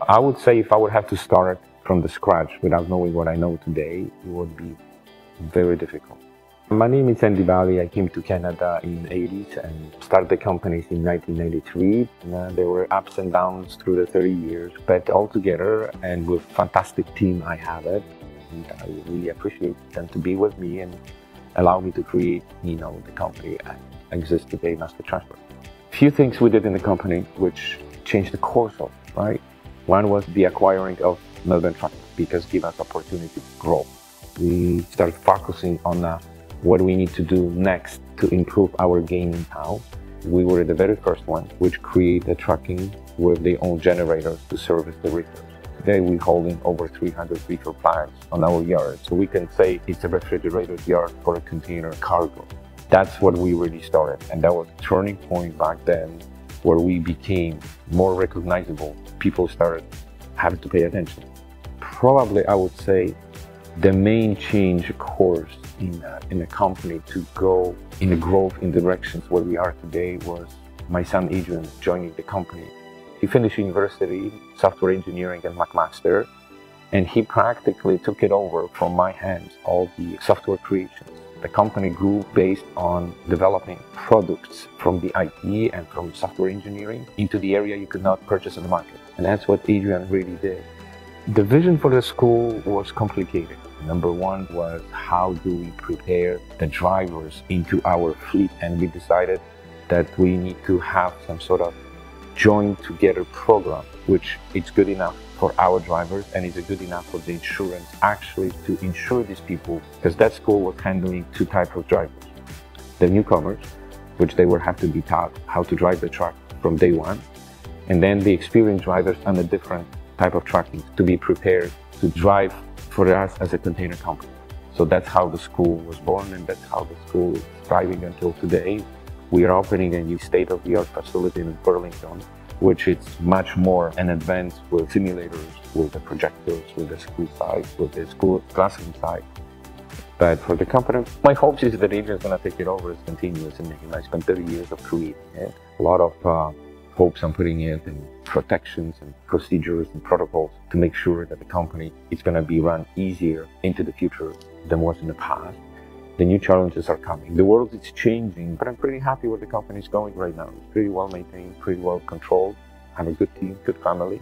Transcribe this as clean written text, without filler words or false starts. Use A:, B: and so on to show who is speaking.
A: I would say if I would have to start from the scratch without knowing what I know today, it would be very difficult. My name is Balij. I came to Canada in the 80s and started the companies in 1993. And, there were ups and downs through the 30 years, but all together and with fantastic team I have it. And I really appreciate them to be with me and allow me to create, the company and exist today, Musket Transport. Few things we did in the company which changed the course of, right? One was the acquiring of Melbourne Trucking because it gave us opportunity to grow. We started focusing on what we need to do next to improve our game in town. We were the very first one which created trucking with their own generators to service the reefers. Today we're holding over 300 reefer plants on our yard, so we can say it's a refrigerated yard for a container cargo. That's what we really started, and that was a turning point back then where we became more recognizable. People started having to pay attention. Probably I would say the main change course in a company to go in the growth in directions where we are today was my son Adrian joining the company. He finished university, software engineering and McMaster, and he practically took it over from my hands, all the software creations. The company grew based on developing products from the IT and from software engineering into the area you could not purchase in the market. And that's what Adrian really did. The vision for the school was complicated. Number one was how do we prepare the drivers into our fleet, and we decided that we need to have some sort of joined together program which is good enough for our drivers and is good enough for the insurance actually to insure these people, because that school was handling two types of drivers. The newcomers, which they would have to be taught how to drive the truck from day one, and then the experienced drivers on a different type of trucking to be prepared to drive for us as a container company. So that's how the school was born, and that's how the school is thriving until today. We are operating a new state-of-the-art facility in Burlington, which is much more an advance with simulators, with the projectors, with the school side, with the school classroom side. But for the company, my hopes is that Adrian's going to take it over as continuous, and I spent 30 years of creating it. A lot of hopes I'm putting in protections and procedures and protocols to make sure that the company is going to be run easier into the future than was in the past. The new challenges are coming. The world is changing, but I'm pretty happy where the company is going right now. It's pretty well maintained, pretty well controlled. I have a good team, good family.